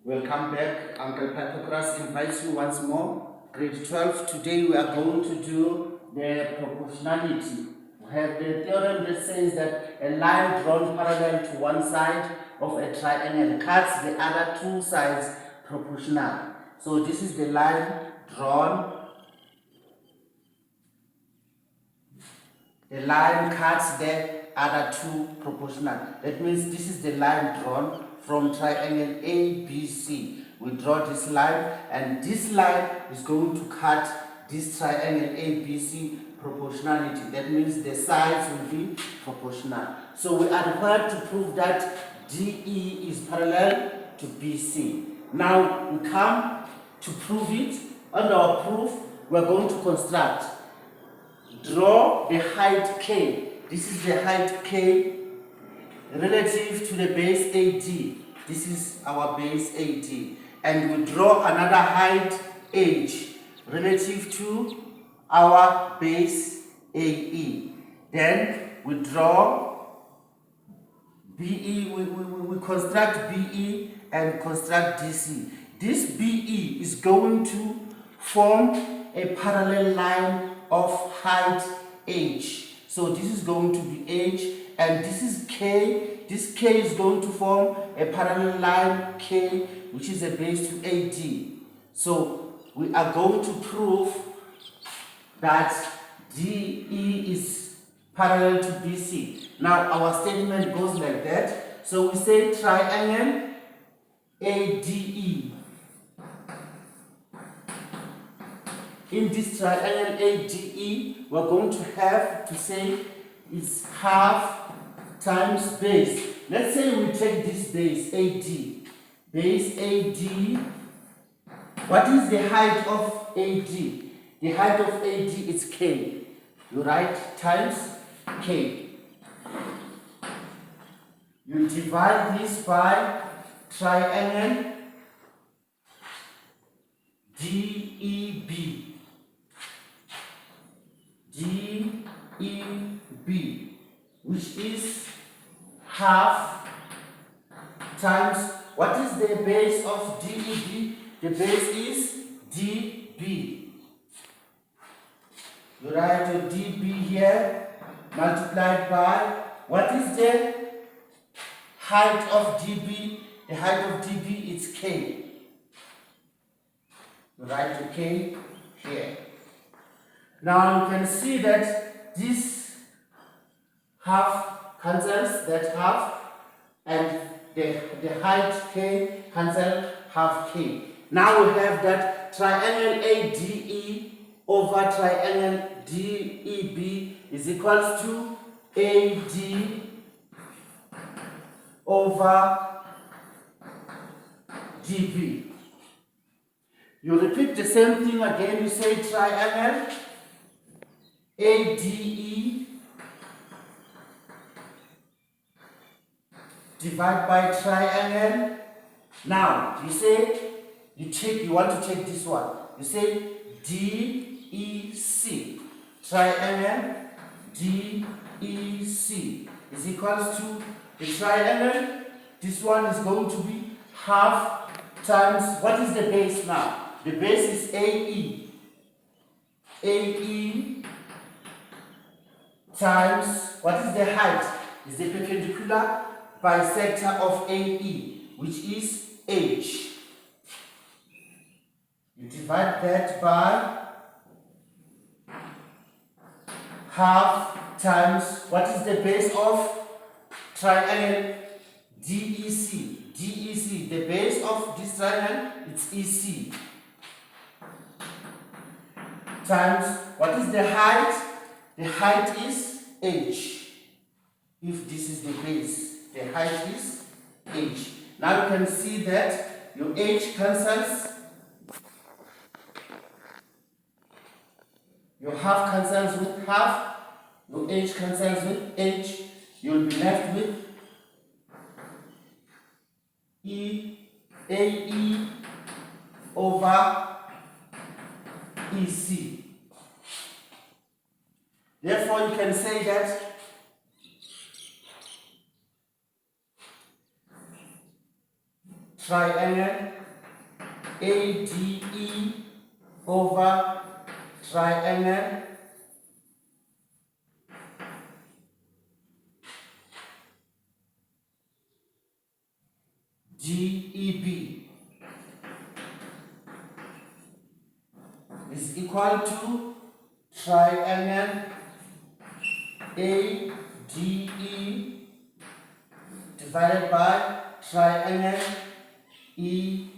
Welcome back. Uncle Pythagoras invites you once more. Grade 12. Today we are going to do the proportionality. We have the theorem that says that a line drawn parallel to one side of a triangle cuts the other two sides proportional. So this is the line drawn. The line cuts the other two proportional. That means this is the line drawn from triangle ABC. We draw this line, and this line is going to cut this triangle ABC proportionality. That means the sides will be proportional. So we are required to prove that DE is parallel to BC. Now we come to prove it. Under our proof, we are going to construct. Draw the height K. This is the height K relative to the base AD. This is our base AD. And we draw another height H relative to our base AE. Then we draw BE, we construct BE and construct DC. This BE is going to form a parallel line of height H. So this is going to be H, and this is K. This K is going to form a parallel line K, which is a base to AD. So we are going to prove that DE is parallel to BC. Now our statement goes like that. So we say triangle ADE. In this triangle ADE, we're going to have to say it's half times base. Let's say we take this base AD. Base AD. What is the height of AD? The height of AD is K. You write times K. You divide this by triangle DEB. DEB, which is half times, what is the base of DEB? The base is DB. You write your DB here, multiplied by, what is the height of DB? The height of DB is K. You write the K here. Now you can see that this half cancels that half, and the height K cancels half K. Now we have that triangle ADE over triangle DEB is equals to AD over DB. You repeat the same thing again. You say triangle ADE divide by triangle. Now you say you want to check this one. You say DEC. Triangle DEC is equals to the triangle. This one is going to be half times, what is the base now? The base is AE. AE times, what is the height? Is the perpendicular bisector of AE, which is H. You divide that by half times, what is the base of triangle DEC? DEC, the base of this triangle, it's EC. Times, what is the height? The height is H. If this is the base, the height is H. Now you can see that your H cancels, your half cancels with half, your H cancels with H. You'll be left with AE over EC. Therefore, you can say that triangle ADE over triangle GEB is equal to triangle ADE divided by triangle EBC.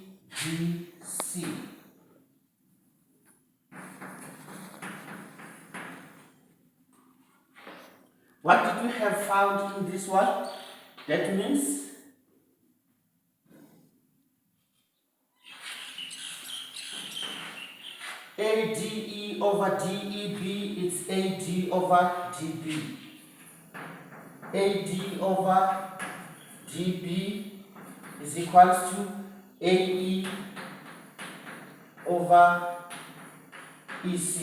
What did we have found in this one? That means ADE over DEB is AD over DB. AD over DB is equals to AE over EC.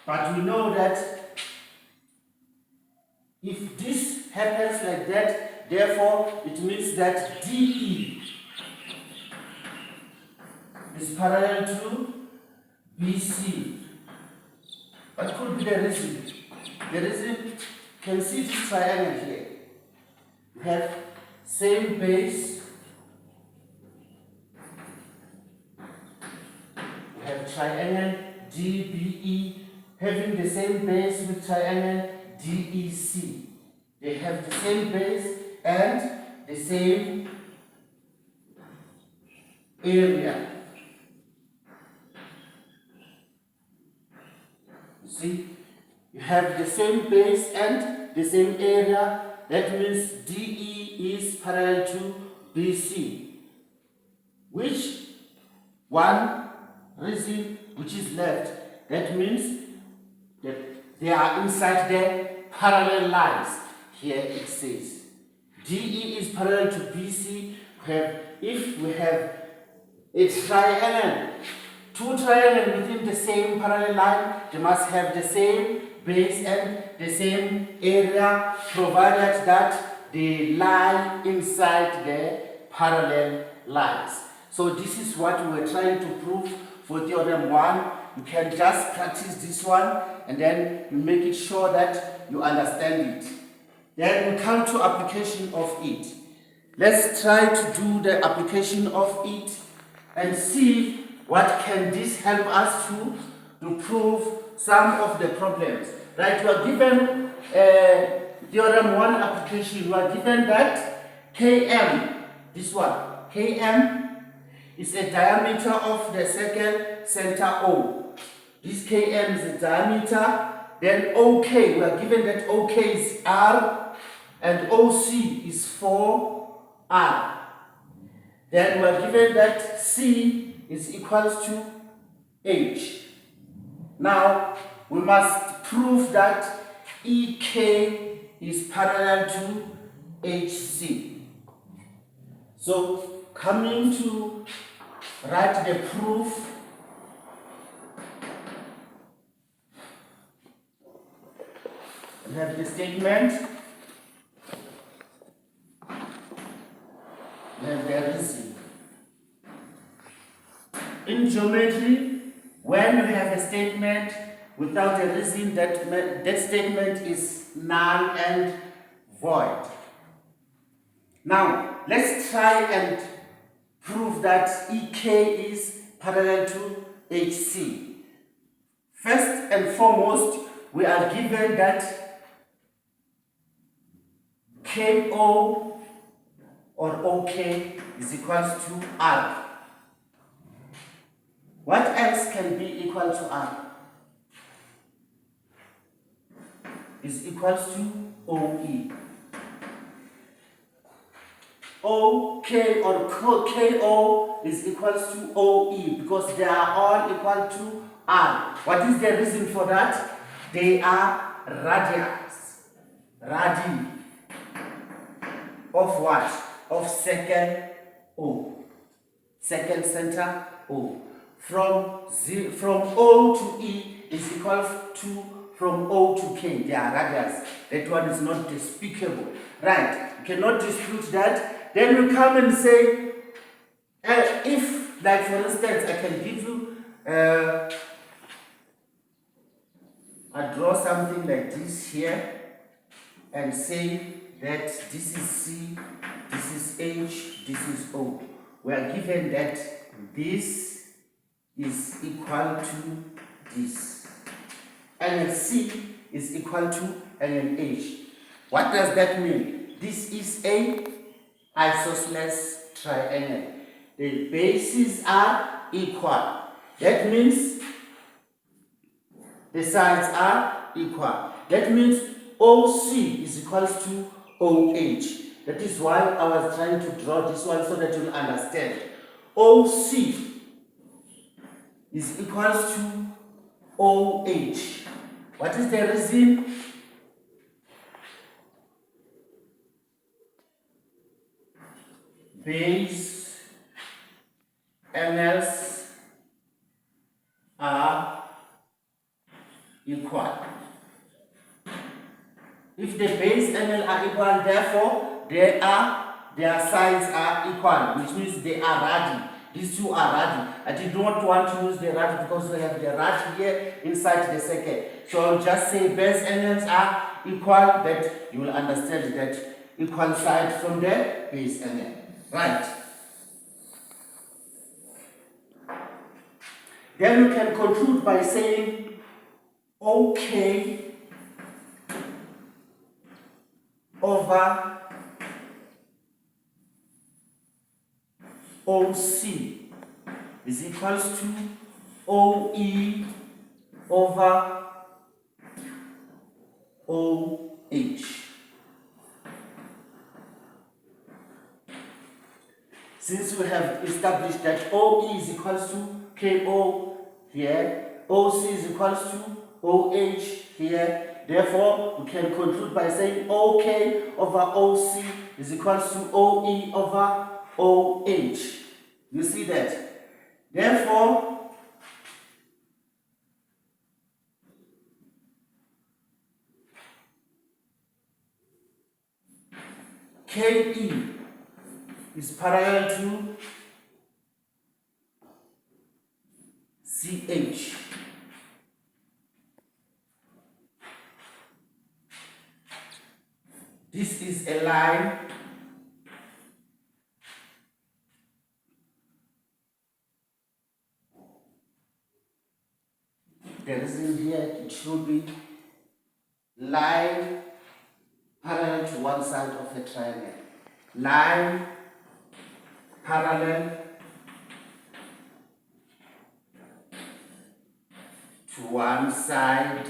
But we know that if this happens like that, therefore it means that DE is parallel to BC. What could be the reason? The reason, can see this triangle here. We have same base. We have triangle DBE having the same base with triangle DEC. They have the same base and the same area. You see, you have the same base and the same area. That means DE is parallel to BC. Which one reason which is left? That means that they are inside the parallel lines. Here it says DE is parallel to BC. If we have a triangle, two triangles within the same parallel line, they must have the same base and the same area, provided that they lie inside the parallel lines. So this is what we are trying to prove for Theorem 1. You can just practice this one and then you make it sure that you understand it. Then we come to application of it. Let's try to do the application of it and see what can this help us to prove some of the problems. Right, we are given Theorem 1 application. We are given that Km, this one, Km is a diameter of the circle center O. This Km is the diameter. Then OK, we are given that OK is R and OC is 4R. Then we are given that C is equals to H. Now we must prove that EK is parallel to HC. So coming to write the proof, we have the statement, we have the reason. In geometry, when you have a statement without a reason, that statement is null and void. Now, let's try and prove that EK is parallel to HC. First and foremost, we are given that KO or OK is equals to R. What else can be equal to R? Is equals to OE. OK or KO is equals to OE because they are all equal to R. What is the reason for that? They are radius. Radii of what? Of second O. Second center O. From O to E is equal to from O to K, they are radius. That one is not despicable. Right, you cannot dispute that. Then we come and say, if, like for instance, I can give you, I draw something like this here and say that this is C, this is H, this is O. We are given that this is equal to this. Angle C is equal to angle H. What does that mean? This is a isosceles triangle. The bases are equal. That means the sides are equal. That means OC is equal to OH. That is why I was trying to draw this one so that you'll understand. OC is equal to OH. What is the reason? Base angles are equal. If the base angles are equal, therefore their sides are equal, which means they are radi. These two are radi. I did not want to use the radi because we have the radi here inside the circle. So I'll just say base angles are equal, that you will understand that equal side from the base angle. Right. Then we can conclude by saying OK over OC is equals to OE over OH. Since we have established that OE is equals to KO here, OC is equals to OH here, therefore we can conclude by saying OK over OC is equals to OE over OH. You see that? Therefore, KE is parallel to CH. This is a line the reason here it should be line parallel to one side of the triangle. Line parallel to one side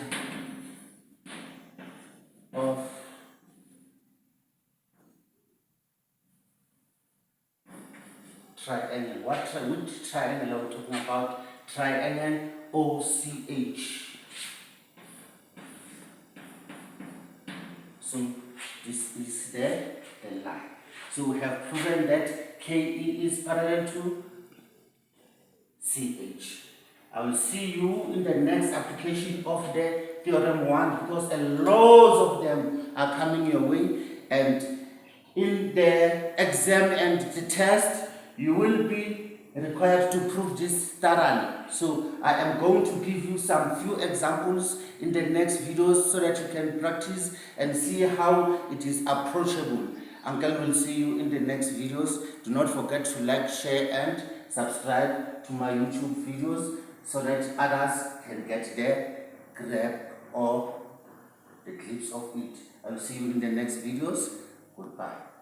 of triangle. Which triangle are we talking about? Triangle OCH. So this is the line. So we have proven that KE is parallel to CH. I will see you in the next application of the Theorem 1 because a lot of them are coming your way, and in the exam and the test you will be required to prove this thoroughly. So I am going to give you some few examples in the next videos so that you can practice and see how it is approachable. Uncle will see you in the next videos. Do not forget to like, share and subscribe to my YouTube videos so that others can get the grab or the clips of it. I will see you in the next videos. Goodbye.